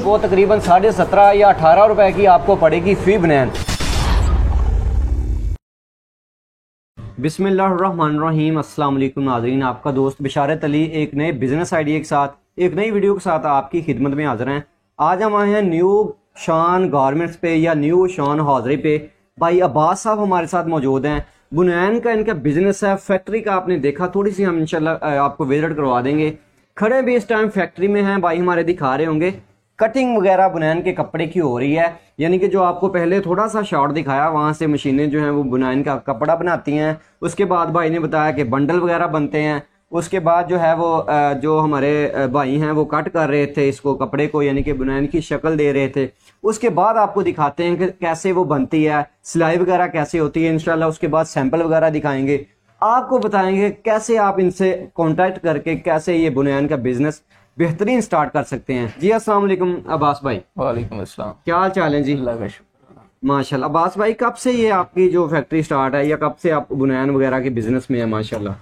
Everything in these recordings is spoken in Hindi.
वो तकरीबन 17.5 या 18 रुपए की आपको पड़ेगी फी बनैन। बिस्मिल्लाहिर्रहमानिर्रहीम। अस्सलाम वालेकुम नाज़रीन, आपका दोस्त बिशारत अली एक नए बिजनेस आइडिया के साथ एक नई वीडियो के साथ आपकी खिदमत में हाजिर हैं। आज हम आए हैं न्यू शान गारमेंट्स पे या न्यू शान हौजरी पे। भाई अब्बास साहब हमारे साथ मौजूद हैं। बुनैन का इनका बिजनेस है, फैक्ट्री का आपने देखा, थोड़ी सी हम इंशाल्लाह आपको विजिट करवा देंगे। खड़े भी इस टाइम फैक्ट्री में हैं, भाई हमारे दिखा रहे होंगे कटिंग वगैरह बुनैन के कपड़े की हो रही है। यानी कि जो आपको पहले थोड़ा सा शॉर्ट दिखाया, वहाँ से मशीनें जो हैं वो बुनैन का कपड़ा बनाती हैं। उसके बाद भाई ने बताया कि बंडल वगैरह बनते हैं। उसके बाद जो है वो जो हमारे भाई हैं वो कट कर रहे थे इसको कपड़े को, यानी कि बुनैन की शक्ल दे रहे थे। उसके बाद आपको दिखाते हैं कि कैसे वो बनती है, सिलाई वगैरह कैसे होती है इंशाल्लाह। उसके बाद सैंपल वगैरह दिखाएंगे, आपको बताएंगे कैसे आप इनसे कांटेक्ट करके कैसे ये बुनैन का बिजनेस बेहतरीन स्टार्ट कर सकते हैं। जी अस्सलाम वालेकुम अब्बास भाई। वालेकुम अस्सलाम। क्या हाल चाल है जी? अल्लाह का शुक्र। माशाल्लाह। अब्बास भाई कब से ये आपकी जो फैक्ट्री स्टार्ट है या कब से आप बुनैन वगैरह के बिजनेस में है? माशाल्लाह।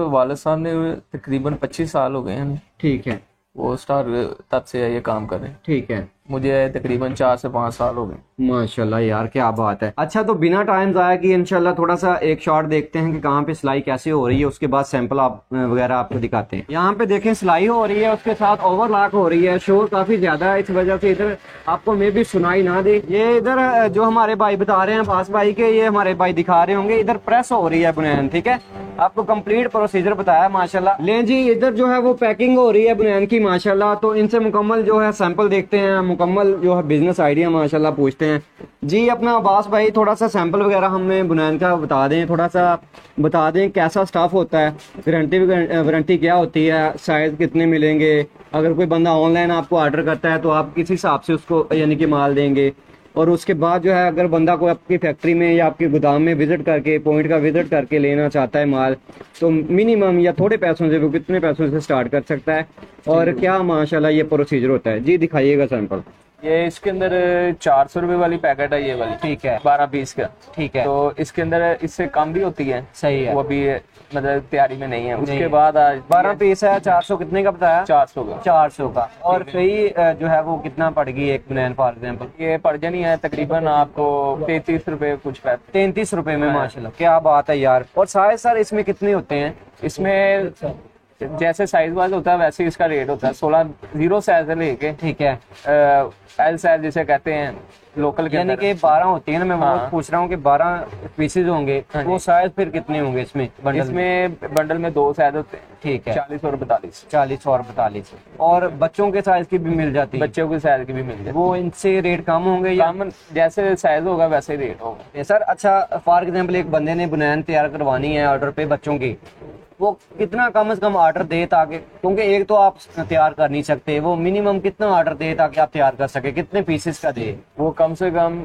वालिद साहब ने तकरीबन 25 साल हो गए हैं। ठीक है। वो स्टार्ट तब से ये काम कर रहे हैं। ठीक है। मुझे तकरीबन 4 से 5 साल हो गए। माशाल्लाह यार, क्या बात है। अच्छा, तो बिना टाइम ज़ाया कि इंशाल्लाह थोड़ा सा एक शॉट देखते हैं कि कहाँ पे सिलाई कैसे हो रही है। उसके बाद सैंपल आप वगैरह आपको दिखाते हैं। यहाँ पे देखें सिलाई हो रही है, उसके साथ ओवरलॉक हो रही है। शोर काफी ज्यादा है, इस वजह से इधर आपको मे भी सुनाई ना दे। ये इधर जो हमारे भाई बता रहे हैं अब्बास भाई के, ये हमारे भाई दिखा रहे होंगे, इधर प्रेस हो रही है बुनैन। ठीक है, आपको कंप्लीट प्रोसीजर बताया माशाल्लाह। ले जी, इधर जो है वो पैकिंग हो रही है बुनैन की माशाल्लाह। तो इनसे मुकम्मल जो है सैंपल देखते हैं, मुकम्मल जो है बिजनेस आइडिया माशाल्लाह पूछते हैं। जी अपना अब्बास भाई थोड़ा सा सैंपल वगैरह हमें बुनैन का बता दें, थोड़ा सा बता दें कैसा स्टाफ होता है, वारंटी क्या होती है, साइज कितने मिलेंगे। अगर कोई बंदा ऑनलाइन आपको ऑर्डर करता है तो आप किस हिसाब से उसको यानी कि माल देंगे। और उसके बाद जो है अगर बंदा कोई आपकी फैक्ट्री में या आपके गोदाम में विजिट करके पॉइंट का विजिट करके लेना चाहता है माल, तो मिनिमम या थोड़े पैसों से वो कितने पैसों से स्टार्ट कर सकता है और क्या माशाल्लाह ये प्रोसीजर होता है? जी दिखाइएगा सैंपल। ये इसके अंदर 400 रुपए वाली पैकेट है, ये वाली। ठीक है, 12 पीस का। ठीक है, तो इसके अंदर इससे कम भी होती है। सही है, वो अभी मतलब तैयारी में नहीं है। उसके बाद आज 12 पीस है। 400 कितने का बताया? 400 का। 400 का। और सही जो है वो कितना पड़ गई एक बुनैन फॉर एग्जाम्पल? ये पड़ जानी है तकरीबन आपको 33 रुपए कुछ पैसे। 33 रुपए में। माशाल्लाह, क्या बात है यार। और साइज सर इसमें कितने होते हैं? इसमें जैसे साइज वाइज होता है वैसे इसका रेट होता है। 16 जीरो साइज से लेके, ठीक है, एल साइज जिसे कहते हैं लोकल के, यानी कि 12 होती है ना। मैं वो पूछ रहा हूँ कि 12 पीसेज होंगे, वो साइज फिर कितने होंगे इसमें बंडल? इसमें बंडल में 2 साइज होते हैं। ठीक है, 40 और 42। 40 और 42। और बच्चों के साइज की भी मिल जाती है? बच्चों के साइज की भी मिल जाती है। वो इनसे रेट कम होंगे या कम? जैसे साइज होगा वैसे रेट होगा सर। अच्छा, फॉर एग्जाम्पल एक बंदे ने बुनैन तैयार करवानी है ऑर्डर पे बच्चों की, वो कितना कम से कम ऑर्डर दे ताकि, क्योंकि एक तो आप तैयार कर नहीं सकते, वो मिनिमम कितना ऑर्डर दे ताकि आप तैयार कर सके? कितने पीसेस का दे? वो कम से कम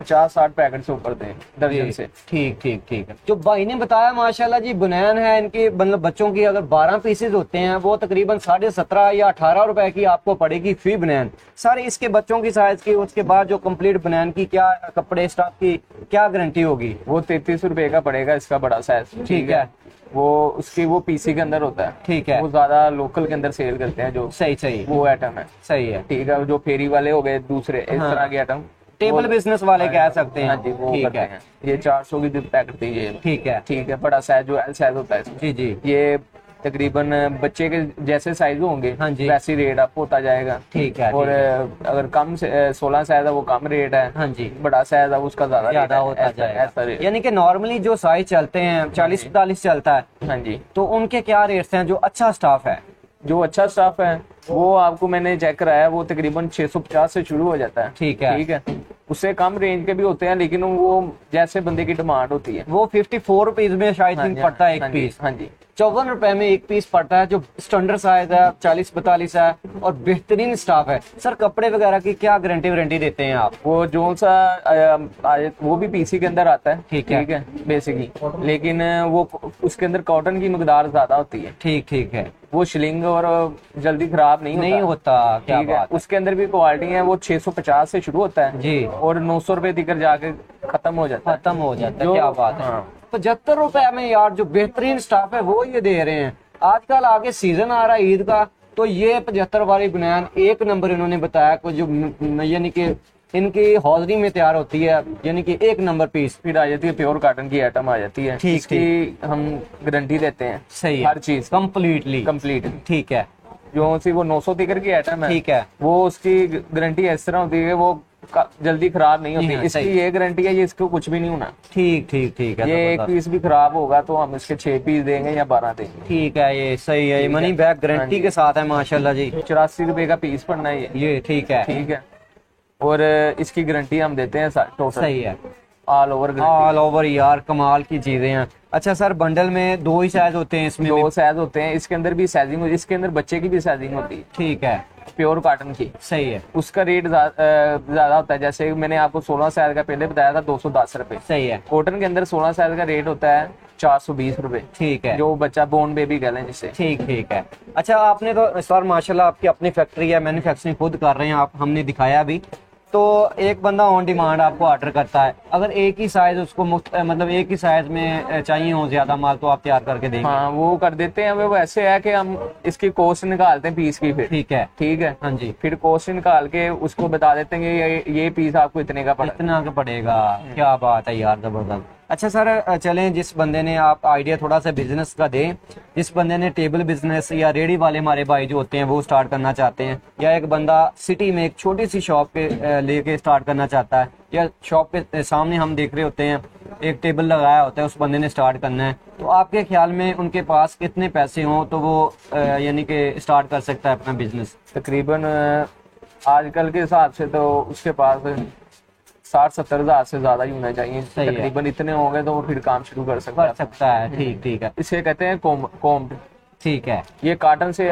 50-60 पैकेट से ऊपर दे दर्जन से। ठीक ठीक ठीक है। जो भाई ने बताया माशाल्लाह जी, बुनैन है इनकी, मतलब बच्चों की अगर 12 पीसेस होते हैं वो तकरीबन 17.5 या 18 रुपए की आपको पड़ेगी फी बुनैन। सर इसके बच्चों की साइज की, उसके बाद जो कंप्लीट बुनैन की क्या कपड़े स्टाफ की क्या गारंटी होगी? वो 33 रुपए का पड़ेगा इसका बड़ा साइज। ठीक है, वो उसकी वो पीसी के अंदर होता है। ठीक है, वो ज्यादा लोकल के अंदर सेल करते हैं जो सही वो आइटम है। सही है, ठीक है। जो फेरी वाले हो गए दूसरे इस तरह के आइटम, टेबल बिजनेस वाले कह सकते हैं। हाँ जी, वो ठीक है। ये 400 की पैकेट थी ये। ठीक है, ठीक है। बड़ा साइज जो एल साइज होता है जी जी, ये तकरीबन बच्चे के जैसे साइज होंगे, हाँ जी, वैसे रेट अप होता जाएगा। ठीक है, और अगर कम से 16 साइज है वो कम रेट है। हाँ जी, बड़ा साइज है उसका ज्यादा होता जाएगा। यानी कि नॉर्मली जो साइज चलते हैं 40-45 चलता है। हाँ जी, तो उनके क्या रेट्स हैं? जो अच्छा स्टाफ है, जो अच्छा स्टाफ है वो आपको मैंने चेक कराया, वो तकरीबन 650 से शुरू हो जाता है। ठीक है, ठीक है। उससे कम रेंज के भी होते हैं, लेकिन वो जैसे बंदे की डिमांड होती है। वो 54 रुपीज में शायद पड़ता है एक पीस। हाँ जी, 54 रुपए में एक पीस पड़ता है, जो स्टैंडर्ड साइज है 40-42 है और बेहतरीन स्टाफ है। सर कपड़े वगैरह की क्या गारंटी देते हैं आप? वो जो सा वो भी पीसी के अंदर आता है। ठीक है, बेसिकली, लेकिन वो उसके अंदर कॉटन की मकदार ज्यादा होती है। ठीक ठीक है, वो शिलिंग और जल्दी खराब नहीं होता। क्या बात है। उसके अंदर भी क्वालिटी है, वो 650 से शुरू होता है जी, और 900 रुपए तक जाके खत्म हो जाता है। क्या बात है। 75 रुपए में यार जो बेहतरीन स्टाफ है वो ये दे रहे हैं। आजकल आगे सीजन आ रहा है ईद का, तो ये 75 वाली बनियान एक नंबर इन्होंने बताया कि जो यानी कि इनकी हौजरी में तैयार होती है, यानी कि एक नंबर पीस। फिर आ जाती है प्योर कॉटन की आइटम आ जाती है, ठीक, इसकी हम गारंटी देते हैं। सही है, हर चीज कंप्लीटली कंप्लीट। ठीक है। जो सी वो 900 तिकर की आइटम है, ठीक है, वो उसकी गारंटी इस तरह होती है वो जल्दी खराब नहीं होती। हाँ, इसकी ये गारंटी है, ये इसको कुछ भी नहीं होना। ठीक ठीक ठीक है। ये एक पीस भी खराब होगा तो हम इसके 6 पीस देंगे या 12 देंगे। ठीक है, ये सही है, ये मनी बैक गारंटी के साथ है माशाल्लाह जी। 84 रुपए का पीस पड़ना है ये ठीक है, ठीक है। और इसकी गारंटी हम देते हैं टोटल, सही है, ऑल ओवर। ऑल ओवर यार कमाल की चीजें हैं। अच्छा सर, बंडल में 2 ही साइज होते हैं इसमें? 2 साइज होते हैं, इसके अंदर भी साइजिंग, इसके अंदर बच्चे की भी साइजिंग होती है। ठीक है, प्योर कॉटन की, सही है, उसका रेट ज्यादा होता है। जैसे मैंने आपको 16 साइज का पहले बताया था 210 रुपए। सही है। कॉटन के अंदर 16 साइज का रेट होता है 420 रुपए। ठीक है, जो बच्चा बोर्न बेबी कह लें जिससे। ठीक ठीक है। अच्छा, आपने तो सर माशाल्लाह आपकी अपनी फैक्ट्री है, मैन्युफैक्चरिंग खुद कर रहे हैं आप, हमने दिखाया भी। तो एक बंदा ऑन डिमांड आपको ऑर्डर करता है, अगर एक ही साइज उसको मतलब एक ही साइज में चाहिए हो ज्यादा माल, तो आप तैयार करके देंगे? हाँ, वो कर देते हैं। वो ऐसे है कि हम इसकी कॉस्ट निकालते हैं पीस की, फिर ठीक है, ठीक है, हाँ जी, फिर कॉस्ट निकाल के उसको बता देते हैं कि ये पीस आपको इतने का पड़ेगा। इतना का पड़ेगा। क्या बात है यार, जबरदस्त। अच्छा सर, चलें, जिस बंदे ने आप आइडिया थोड़ा सा बिजनेस का दें, जिस बंदे ने टेबल बिजनेस या रेडी वाले हमारे भाई जो होते हैं वो स्टार्ट करना चाहते हैं, या एक बंदा सिटी में एक छोटी सी शॉप पे लेके स्टार्ट करना चाहता है, या शॉप पे सामने हम देख रहे होते हैं एक टेबल लगाया होता है, उस बंदे ने स्टार्ट करना है, तो आपके ख्याल में उनके पास कितने पैसे हों तो वो यानी कि स्टार्ट कर सकता है अपना बिजनेस? तकरीबन आजकल के हिसाब से तो उसके पास 60-70 हजार से ज्यादा ही होना चाहिए। तकरीबन इतने होंगे तो वो फिर काम शुरू कर सकता है। ठीक ठीक है। इसे कहते हैं कोम्ब। ठीक है, ये कॉटन से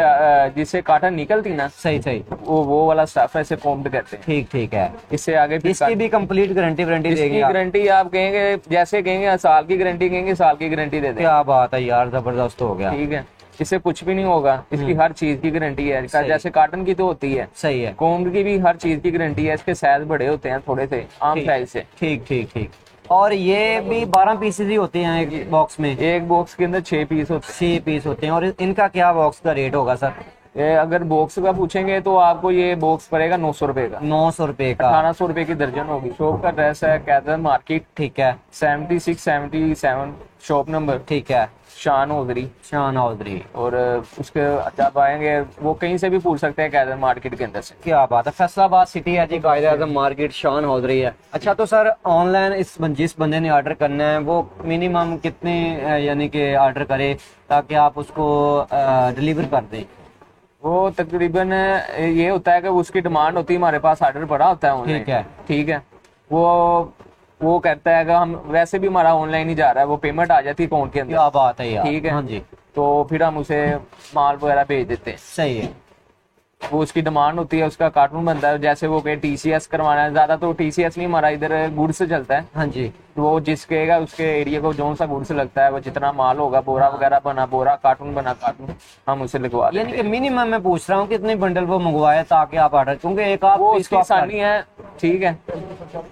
जिससे कॉटन निकलती ना, सही सही, वो वाला स्टफ है, इसे कोम्ब कहते हैं। ठीक ठीक है। इससे आगे इसकी भी कंप्लीट गारंटी देंगे? इसकी गारंटी आप कहेंगे, जैसे कहेंगे साल की गारंटी कहेंगे, साल की गारंटी दे देंगे। क्या बात है यार, जबरदस्त हो गया। ठीक है, इससे कुछ भी नहीं होगा। इसकी हर चीज की गारंटी है, जैसे कॉटन की तो होती है, सही है, कोम्ब की भी हर चीज की गारंटी है। इसके साइज बड़े होते हैं थोड़े से आम साइज से। ठीक ठीक ठीक। और ये भी 12 पीसेज ही होते हैं एक बॉक्स में? एक बॉक्स के अंदर 6 पीस होते हैं। 6 पीस होते हैं। और इनका क्या बॉक्स का रेट होगा सर? अगर बॉक्स का पूछेंगे तो आपको ये बॉक्स पड़ेगा 900 रुपए का। 900 रुपए का, 1800 रुपए की दर्जन होगी। शॉप का एड्रेस है कैदर मार्केट, ठीक है, 76-77 शॉप नंबर, ठीक है, शान हौजरी। शान हौजरी। और उसके जब आएंगे वो कहीं से भी पूछ सकते हैं कैदर मार्केट के अंदर से। क्या बात है, फैसलाबाद सिटी है जी, कायदे आजम मार्केट, शान हौजरी है। अच्छा, तो सर ऑनलाइन जिस बंदे ने ऑर्डर करना है वो मिनिमम कितने यानी कि ऑर्डर करे ताकि आप उसको डिलीवर कर दें? वो तकरीबन ये होता है कि उसकी डिमांड होती है, हमारे पास ऑर्डर पड़ा होता है ऑनलाइन। ठीक है, ठीक है। वो कहता है कि हम वैसे भी हमारा ऑनलाइन ही जा रहा है, वो पेमेंट आ जाती है अकाउंट के अंदर। क्या बात है यार, ठीक है, हाँ जी। तो फिर हम उसे माल वगैरह भेज देते हैं। सही है। वो उसकी डिमांड होती है, उसका कार्टून बनता है। जैसे वो कहे TCS करवाना है, ज्यादा तो TCS नहीं, हमारा इधर गुड्स चलता है। हाँ जी, तो वो जिस कहेगा उसके एरिया को जो सा गुड्स लगता है, वो जितना माल होगा, बोरा वगैरह बना बोरा, कार्टून बना कार्टून, हम उसे लगवा देते हैं। यानी कि मिनिमम मैं पूछ रहा हूँ कितने बंडल वो मंगवाए ताकि आप ऑर्डर, क्योंकि एक आप वो इसकी आसानी है। ठीक है,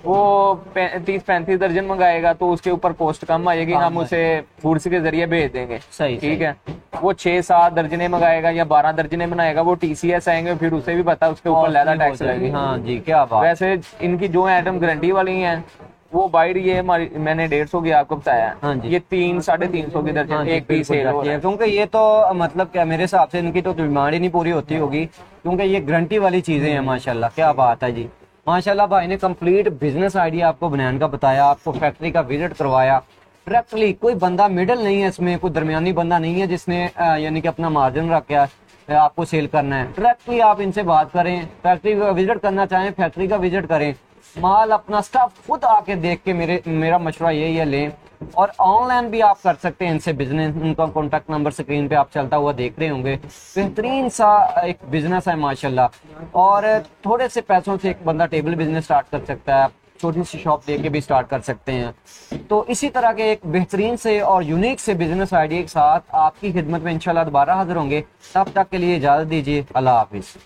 वो 30-35 दर्जन मंगाएगा तो उसके ऊपर कॉस्ट कम आएगी, हम उसे गुड्स के जरिए भेज देंगे। सही, ठीक है। वो 6-7 दर्जने मंगाएगा या 12 दर्जने बनाएगा, वो TCS आएंगे, फिर उसे भी पता उसके ऊपर ज्यादा टैक्स लगेगा। हाँ जी, क्या बात। वैसे इनकी जो आइटम गारंटी वाली हैं वो बाइड ये हमारी मैंने 150 की आपको बताया। हाँ जी, ये 300-350 की दर्जन, हाँ एक पीस सेल हो रहा है। क्योंकि ये तो मतलब क्या मेरे हिसाब से इनकी तो डिमांड ही नहीं पूरी होती होगी, क्योंकि ये गारंटी वाली चीजें हैं। माशाल्लाह, क्या बात है जी, माशाल्लाह। भाई ने कंप्लीट बिजनेस आइडिया आपको बयान का बताया, आपको फैक्ट्री का विजिट करवाया डायरेक्टली। कोई बंदा मिडल नहीं है इसमें, कोई दरमियानी बंदा नहीं है जिसने यानी कि अपना मार्जिन रख के आपको सेल करना है। डायरेक्टली आप इनसे बात करें, फैक्ट्री का विजिट करना चाहें फैक्ट्री का विजिट करें, माल अपना स्टाफ खुद आके देख के मेरा मशवरा यही है लें। और ऑनलाइन भी आप कर सकते हैं इनसे बिजनेस। उनका कॉन्टैक्ट नंबर स्क्रीन पे आप चलता हुआ देख रहे होंगे। बेहतरीन सा एक बिजनेस है माशाल्लाह। और थोड़े से पैसों से एक बंदा टेबल बिजनेस स्टार्ट कर सकता है, छोटी सी शॉप लेके भी स्टार्ट कर सकते हैं। तो इसी तरह के एक बेहतरीन से और यूनिक से बिजनेस आइडिया के साथ आपकी खिदमत में इंशाल्लाह दोबारा हाजिर होंगे। तब तक के लिए इजाजत दीजिए। अल्लाह हाफिज।